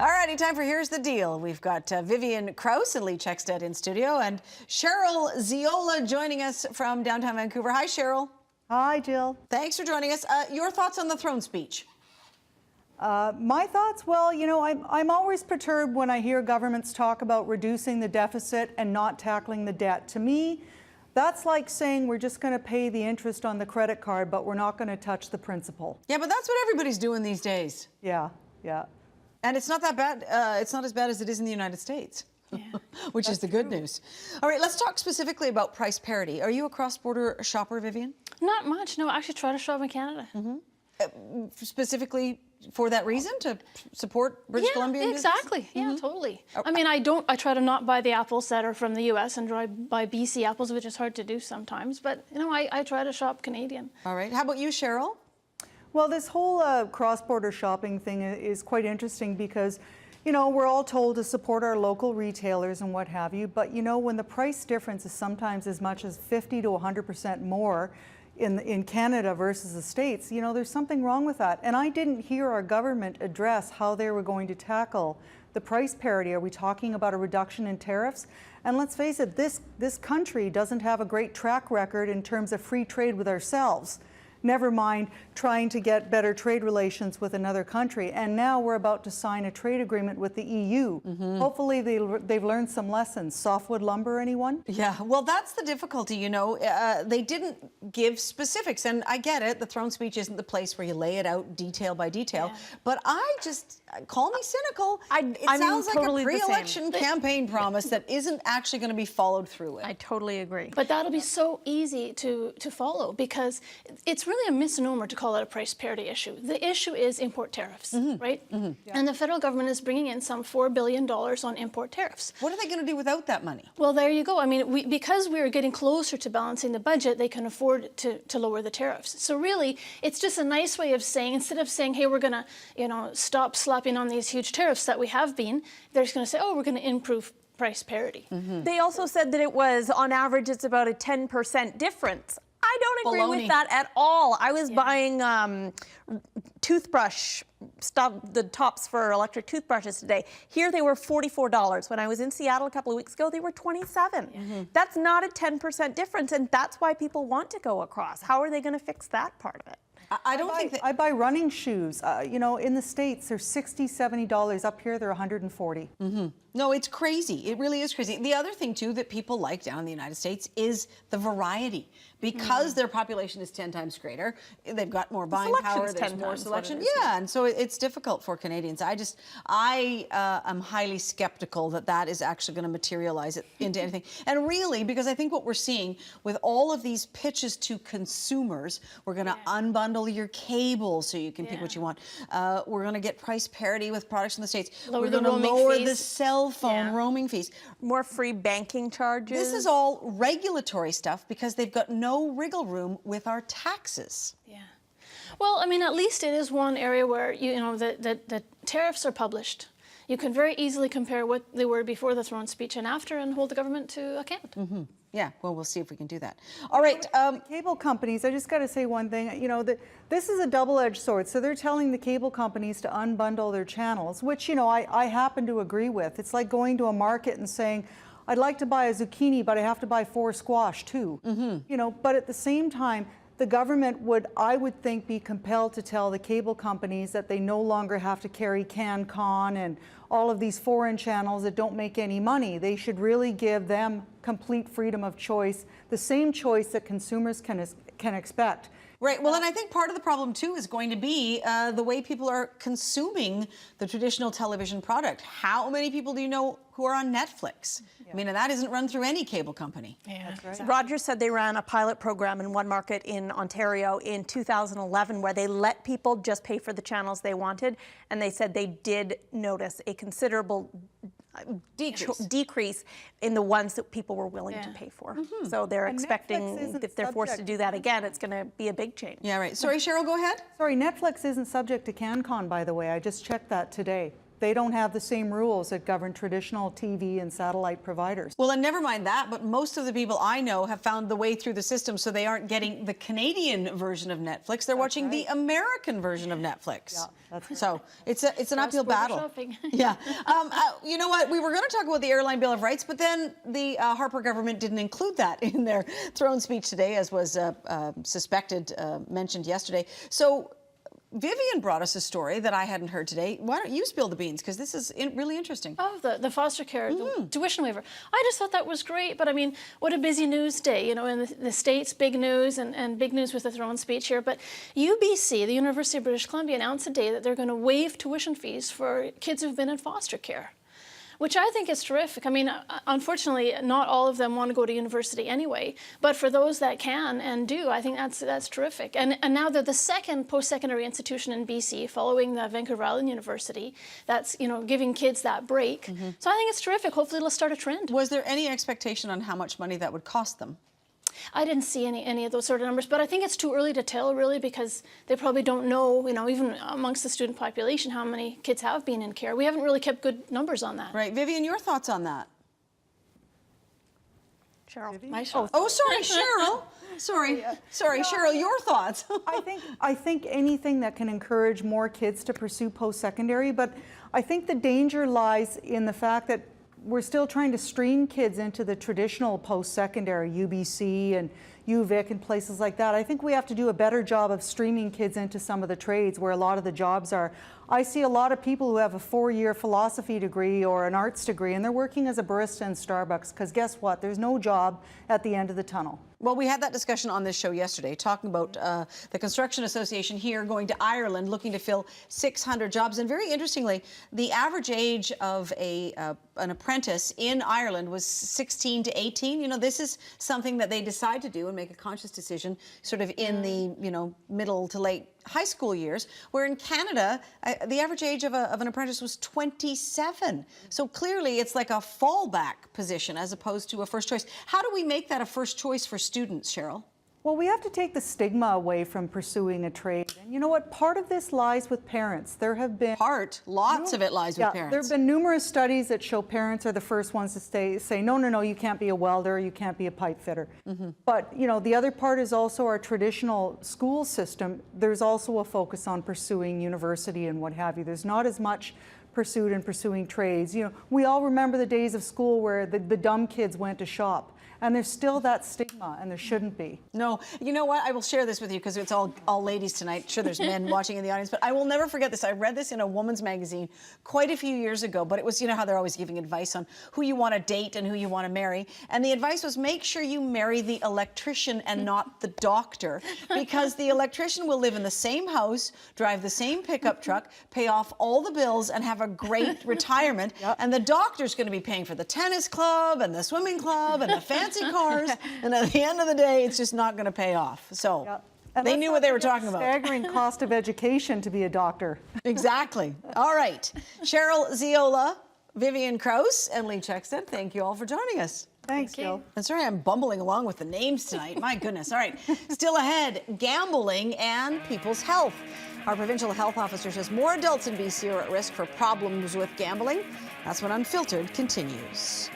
All righty, time for Here's the Deal. We've got Vivian Krause and Lee Checkstead in studio, and Cheryl Ziola joining us from downtown Vancouver. Hi, Cheryl. Hi, Jill. Thanks for joining us. Your thoughts on the throne speech? My thoughts? Well, you know, I'm always perturbed when I hear governments talk about reducing the deficit and not tackling the debt. To me, that's like saying we're just going to pay the interest on the credit card, but we're not going to touch the principal. Yeah, but that's what everybody's doing these days. Yeah, yeah. And it's not that bad. It's not as bad as it is in the United States, yeah, which is the good news. All right, let's talk specifically about price parity. Are you a cross-border shopper, Vivian? Not much. No, I actually try to shop in Canada. Mm-hmm. Specifically for that reason, to support British Columbia? Yeah, exactly. Yeah, totally. I mean, I try to not buy the apples that are from the U.S. and buy BC apples, which is hard to do sometimes. But, you know, I try to shop Canadian. All right. How about you, Cheryl? Well, this whole cross-border shopping thing is quite interesting because, you know, we're all told to support our local retailers and what have you. But, you know, when the price difference is sometimes as much as 50 to 100% more in Canada versus the States, you know, there's something wrong with that. And I didn't hear our government address how they were going to tackle the price parity. Are we talking about a reduction in tariffs? And let's face it, this country doesn't have a great track record in terms of free trade with ourselves. Never mind trying to get better trade relations with another country. And now we're about to sign a trade agreement with the EU. Mm-hmm. Hopefully they've learned some lessons. Softwood lumber, anyone? Yeah, well, that's the difficulty, you know. They didn't give specifics, and I get it. The throne speech isn't the place where you lay it out detail by detail. Yeah. But I just, call me cynical. It sounds like a pre-election campaign promise that isn't actually going to be followed through with. I totally agree. But that'll be so easy to follow because it's really a misnomer to call it a price parity issue. The issue is import tariffs, right? Mm-hmm. Yeah. And the federal government is bringing in some $4 billion on import tariffs. What are they going to do without that money? Well, there you go. I mean, because we are getting closer to balancing the budget, they can afford to lower the tariffs. So really, it's just a nice way of saying, instead of saying, hey, we're going to, you know, stop slapping on these huge tariffs that we have been, they're just going to say, oh, we're going to improve price parity. Mm-hmm. They also said that it was, on average, it's about a 10% difference. I don't agree with that at all. I was buying toothbrush stuff, the tops for electric toothbrushes today. Here they were $44. When I was in Seattle a couple of weeks ago, they were $27. Mm-hmm. That's not a 10% difference, and that's why people want to go across. How are they going to fix that part of it? I don't think that... I buy running shoes. You know, in the States, they're $60, $70. Up here, they're $140. Mm-hmm. No, it's crazy. It really is crazy. The other thing, too, that people like down in the United States is the variety. Because their population is 10 times greater, they've got more buying power, there's more selection. Yeah, and so it's difficult for Canadians. I am highly skeptical that that is actually going to materialize into anything. And really, because I think what we're seeing with all of these pitches to consumers, we're going to unbundle your cable so you can pick what you want. We're going to get price parity with products in the States. We're going to lower the cell phone roaming fees. More free banking charges. This is all regulatory stuff because they've got no wriggle room with our taxes. Yeah. Well, I mean, at least it is one area where, you know, the tariffs are published. You can very easily compare what they were before the throne speech and after and hold the government to account. Mm-hmm. Yeah, well, we'll see if we can do that. All right. The cable companies, I just got to say one thing. You know, this is a double-edged sword. So they're telling the cable companies to unbundle their channels, which, you know, I happen to agree with. It's like going to a market and saying, I'd like to buy a zucchini, but I have to buy 4 squash too. Mm-hmm. You know, but at the same time, the government would, I would think, be compelled to tell the cable companies that they no longer have to carry CanCon and all of these foreign channels that don't make any money. They should really give them complete freedom of choice, the same choice that consumers can expect. Right. Well, and I think part of the problem, too, is going to be the way people are consuming the traditional television product. How many people do you know who are on Netflix? Yeah. I mean, and that isn't run through any cable company. Yeah, that's right. Rogers said they ran a pilot program in one market in Ontario in 2011 where they let people just pay for the channels they wanted. And they said they did notice a considerable decrease in the ones that people were willing to pay for. Mm-hmm. So they're expecting, if they're forced to do that again, it's going to be a big change. Yeah, right. Sorry, Cheryl, go ahead. Sorry, Netflix isn't subject to CanCon, by the way. I just checked that today. they don't have the same rules that govern traditional TV and satellite providers. Well, and never mind that, but most of the people I know have found the way through the system, so they aren't getting the Canadian version of Netflix. They're watching the American version of Netflix. Yeah, that's right. So it's an uphill battle. Shopping. Yeah. You know what? We were going to talk about the Airline Bill of Rights, but then the Harper government didn't include that in their throne speech today, as was mentioned yesterday. So Vivian brought us a story that I hadn't heard today. Why don't you spill the beans? Because this is really interesting. Oh, the foster care, the tuition waiver. I just thought that was great. But I mean, what a busy news day. You know, in the States, big news and big news with the throne speech here. But UBC, the University of British Columbia, announced today that they're going to waive tuition fees for kids who've been in foster care, which I think is terrific. I mean, unfortunately, not all of them want to go to university anyway, but for those that can and do, I think that's terrific. And now they're the second post-secondary institution in BC, following the Vancouver Island University, that's, you know, giving kids that break. So I think it's terrific. Hopefully it'll start a trend. Was there any expectation on how much money that would cost them? I didn't see any of those sort of numbers, but I think it's too early to tell, really, because they probably don't know, you know, even amongst the student population, how many kids have been in care. We haven't really kept good numbers on that. Right. Vivian, your thoughts on that? Cheryl. Oh, sorry, Cheryl. Sorry, Cheryl, your thoughts? I think anything that can encourage more kids to pursue post-secondary, but I think the danger lies in the fact that we're still trying to stream kids into the traditional post-secondary, UBC and UVic and places like that. I think we have to do a better job of streaming kids into some of the trades where a lot of the jobs are. I see a lot of people who have a 4-year philosophy degree or an arts degree, and they're working as a barista in Starbucks, because guess what? There's no job at the end of the tunnel. Well, we had that discussion on this show yesterday, talking about the Construction Association here going to Ireland, looking to fill 600 jobs. And very interestingly, the average age of an apprentice in Ireland was 16 to 18. You know, this is something that they decide to do and make a conscious decision sort of in the, you know, middle to late high school years, where in Canada, the average age of an apprentice was 27. So clearly it's like a fallback position as opposed to a first choice. How do we make that a first choice for students, Cheryl? Well, we have to take the stigma away from pursuing a trade. And you know what? Part of this lies with parents. There have been... Lots of it lies with parents. There have been numerous studies that show parents are the first ones to say, no, you can't be a welder, you can't be a pipe fitter. But, you know, the other part is also our traditional school system. There's also a focus on pursuing university and what have you. There's not as much pursuit in pursuing trades. You know, we all remember the days of school where the dumb kids went to shop. And there's still that stigma, and there shouldn't be. No, you know what? I will share this with you because it's all ladies tonight. Sure, there's men watching in the audience, but I will never forget this. I read this in a woman's magazine quite a few years ago, but it was, you know how they're always giving advice on who you want to date and who you want to marry. And the advice was, make sure you marry the electrician and not the doctor, because the electrician will live in the same house, drive the same pickup truck, pay off all the bills, and have a great retirement. And the doctor's going to be paying for the tennis club and the swimming club and the fancy cars, and at the end of the day, it's just not going to pay off. So they knew what they were talking about. Staggering cost of education to be a doctor. Exactly. All right. Cheryl, Ziola, Vivian Krause, and Lee Chexton, thank you all for joining us. Thanks, Jill. I'm sorry I'm bumbling along with the names tonight. My goodness. All right. Still ahead, gambling and people's health. Our provincial health officer says more adults in BC are at risk for problems with gambling. That's when Unfiltered continues.